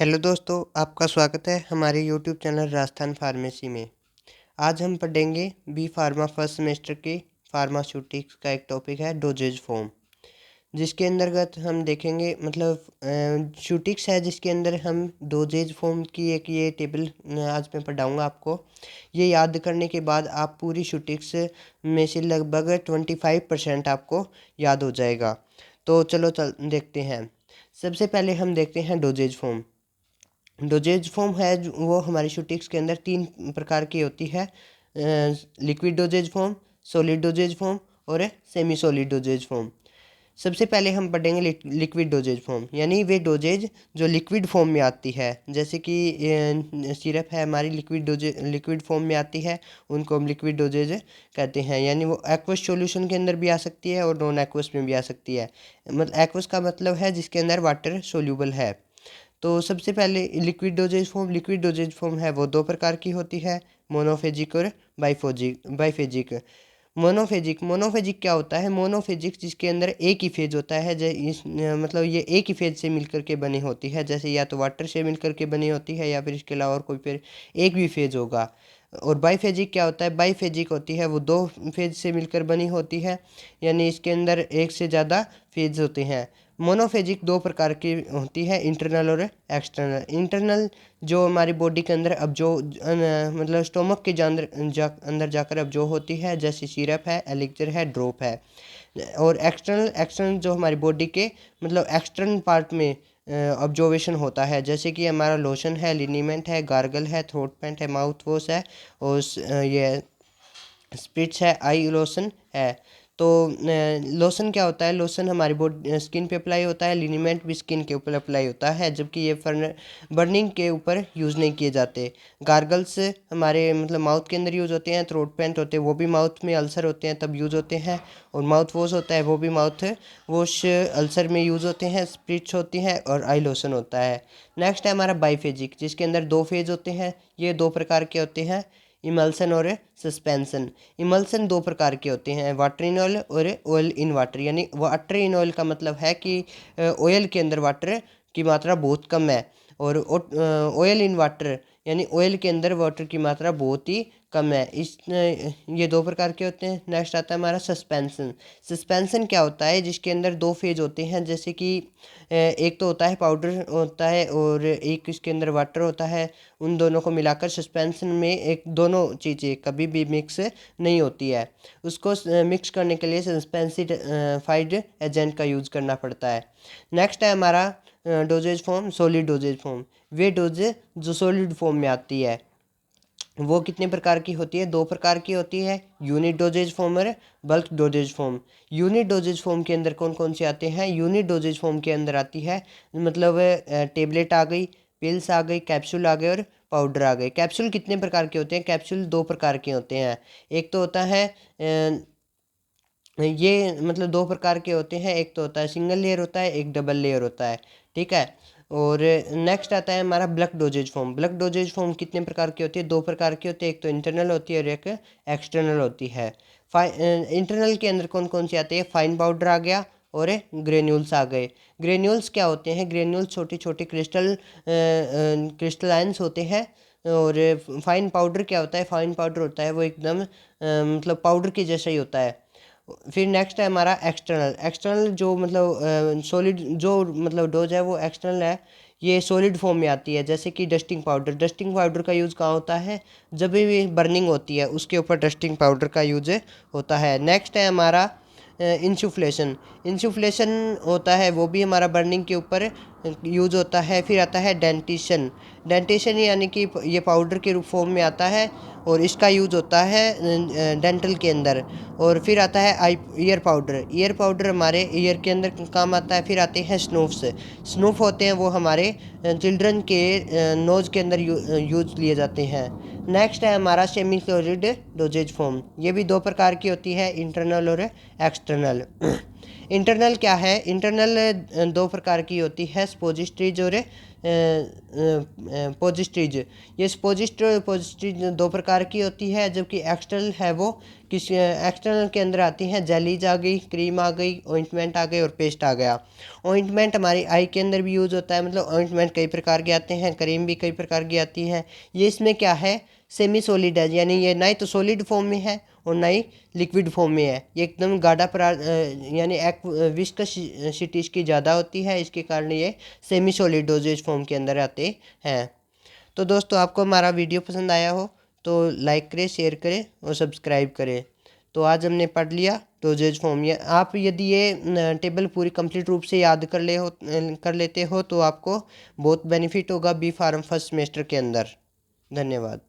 Hello दोस्तों, आपका स्वागत है हमारे यूट्यूब चैनल राजस्थान फार्मेसी में। आज हम पढ़ेंगे बी फार्मा फर्स्ट सेमेस्टर की फार्मास्यूटिक्स का एक टॉपिक है डोजेज फॉर्म, जिसके अंतर्गत हम देखेंगे शूटिक्स है, जिसके अंदर हम डोजेज फॉर्म की एक ये टेबल आज मैं पढ़ाऊँगा आपको। ये याद करने के बाद आप पूरी शूटिक्स में से लगभग 25% आपको याद हो जाएगा। तो चलो देखते हैं। सबसे पहले हम देखते हैं डोजेज फॉर्म। डोजेज फॉर्म है वो हमारी शूटिक्स के अंदर 3 प्रकार की होती है। Liquid doses form, solid dosage form और सेमी सॉलिड डोजेज फॉर्म। सबसे पहले हम पढ़ेंगे लिक्विड डोजेज फॉर्म, यानी वे डोजेज जो लिक्विड फॉर्म में आती है, जैसे कि सिरप है हमारी लिक्विड फॉर्म में आती है, उनको हम लिक्विड डोजेज कहते हैं। यानी वो एक्वस सॉल्यूशन के अंदर भी आ सकती है और नॉन एक्वस में भी आ सकती है। मतलब एक्वस का मतलब है जिसके अंदर वाटर सोल्यूबल है। तो सबसे पहले लिक्विड डोजेज फॉर्म है वो 2 प्रकार की होती है, मोनोफेजिक और बाइफेजिक। मोनोफेजिक क्या होता है? मोनोफेजिक जिसके अंदर एक ही फेज होता है। मतलब ये एक ही फेज से मिलकर के बनी होती है, जैसे या तो वाटर से मिलकर के बनी होती है या फिर इसके अलावा और कोई फिर एक भी फेज होगा। और बाइफेजिक क्या होता है? बाइफेजिक होती है वो 2 फेज से मिलकर बनी होती है, यानी इसके अंदर एक से ज़्यादा फेज होते हैं। मोनोफेजिक 2 प्रकार की होती है, इंटरनल और एक्सटर्नल। इंटरनल जो हमारी बॉडी के अंदर अब जो मतलब स्टोमक के अंदर जाकर अब जो होती है, जैसे सिरप है, एलिक्सर है, ड्रॉप है। और एक्सटर्नल जो हमारी बॉडी के मतलब एक्सटर्नल पार्ट में ऑब्जर्वेशन होता है, जैसे कि हमारा लोशन है, लिनीमेंट है, गार्गल है, थ्रोट पेंट है, माउथ वॉश है और ये स्प्रिट्स है, आई लोशन है। तो लोशन क्या होता है? लोशन हमारी बॉडी स्किन पे अप्लाई होता है, लिनीमेंट भी स्किन के ऊपर अप्लाई होता है, जबकि ये बर्निंग के ऊपर यूज़ नहीं किए जाते। गार्गल्स हमारे मतलब माउथ के अंदर यूज़ होते हैं, थ्रोट पेंट होते हैं वो भी माउथ में अल्सर होते हैं तब यूज़ होते हैं, और माउथ वॉश होता है वो भी माउथ वॉश अल्सर में यूज़ होते हैं। स्प्रिट्स होती हैं और आई लोशन होता है। नेक्स्ट है हमारा बाइफेजिक, जिसके अंदर 2 फेज होते हैं। ये 2 प्रकार के होते हैं, इमल्सन और सस्पेंसन। इमल्सन 2 प्रकार के होते हैं, वाटर इन ऑयल और ऑयल इन वाटर। यानी वाटर इन ऑयल का मतलब है कि ऑयल के अंदर वाटर की मात्रा बहुत कम है, और ऑयल इन वाटर यानी ऑयल के अंदर वाटर की मात्रा बहुत ही कम है। ये 2 प्रकार के होते हैं। नेक्स्ट आता है हमारा सस्पेंसन। सस्पेंसन क्या होता है? जिसके अंदर 2 फेज होते हैं, जैसे कि एक तो होता है पाउडर होता है और एक इसके अंदर वाटर होता है। उन दोनों को मिलाकर सस्पेंशन में एक दोनों चीज़ें कभी भी मिक्स नहीं होती है। उसको मिक्स करने के लिए सस्पेंसिफाइड एजेंट का यूज़ करना पड़ता है। नेक्स्ट है हमारा dosage form, solid dosage form. वे डोजेज जो सॉलिड फॉर्म में आती है वो कितने प्रकार की होती है? 2 प्रकार की होती है, यूनिट डोजेज फॉर्म और bulk doses form. Unit doses form के अंदर कौन कौन से आते हैं? यूनिट डोजेज फॉर्म के अंदर आती है मतलब टेबलेट आ गई, पिल्स आ गई, कैप्सूल आ गए और पाउडर आ गए। कैप्सूल कितने प्रकार के होते हैं? कैप्सूल 2 प्रकार के होते हैं। एक तो होता है ये मतलब 2 प्रकार के होते हैं, एक तो होता है सिंगल लेयर होता है, एक डबल लेयर होता है, ठीक है। और नेक्स्ट आता है हमारा block doses form. Block doses form कितने प्रकार की होती है? 2 प्रकार की होती है, एक तो इंटरनल होती है और एक एक्सटर्नल होती है। इंटरनल के अंदर कौन कौन सी आती है? फाइन पाउडर आ गया और ग्रेन्यूल्स आ गए। ग्रेन्यूल्स क्या होते हैं? ग्रेन्यूल्स छोटे छोटे क्रिस्टलाइंस होते हैं। और फाइन पाउडर क्या होता है? फाइन पाउडर होता है वो एकदम मतलब पाउडर के जैसा ही होता है। फिर नेक्स्ट है हमारा एक्सटर्नल। एक्सटर्नल जो मतलब सॉलिड जो मतलब डोज है वो एक्सटर्नल है, ये सॉलिड फॉर्म में आती है, जैसे कि डस्टिंग पाउडर। डस्टिंग पाउडर का यूज़ कहाँ होता है? जब भी बर्निंग होती है उसके ऊपर डस्टिंग पाउडर का यूज होता है। नेक्स्ट है हमारा इंसुफ्लेशन। इंसुफ्लेशन होता है वो भी हमारा बर्निंग के ऊपर यूज होता है। फिर आता है डेंटिशन। डेंटिशन यानी कि ये पाउडर के रूप फॉर्म में आता है और इसका यूज होता है डेंटल के अंदर। और फिर आता है eye ear powder. Year powder हमारे ईयर के अंदर काम आता है। फिर आते हैं स्नूफ्स। स्नूफ होते हैं वो हमारे चिल्ड्रन के नोज़ के अंदर यूज लिए जाते हैं। नेक्स्ट है हमारा सेमी सॉलिड डोजेज फॉर्म। ये भी 2 प्रकार की होती है, इंटरनल और एक्सटर्नल। इंटरनल क्या है? इंटरनल 2 प्रकार की होती है, स्पोजिस्ट्रीज और पोजिस्ट्रीज। ये पोजिस्ट्रीज 2 प्रकार की होती है, जबकि एक्सटर्नल है वो किस एक्सटर्नल के अंदर आती हैं, जेलीज आ गई, क्रीम आ गई, ऑइंटमेंट आ गई और पेस्ट आ गया। ऑइंटमेंट हमारी आई के अंदर भी यूज़ होता है, मतलब ऑइंटमेंट कई प्रकार के आते हैं, क्रीम भी कई प्रकार की आती है। ये इसमें क्या है, सेमी सॉलिड है, यानी ये ना ही तो सॉलिड फॉर्म में है और ना ही लिक्विड फॉर्म में है। ये एकदम गाढ़ा यानी विस्कोसिटी इसकी ज़्यादा होती है, इसके कारण ये सेमी सॉलिड डोजेज फॉर्म के अंदर आते हैं। तो दोस्तों आपको हमारा वीडियो पसंद आया हो तो लाइक करें, शेयर करें और सब्सक्राइब करें। तो आज हमने पढ़ लिया डोजेज फॉर्म। या आप यदि ये टेबल पूरी कंप्लीट रूप से याद कर लेते हो तो आपको बहुत बेनिफिट होगा बी फार्म फर्स्ट सेमेस्टर के अंदर। धन्यवाद।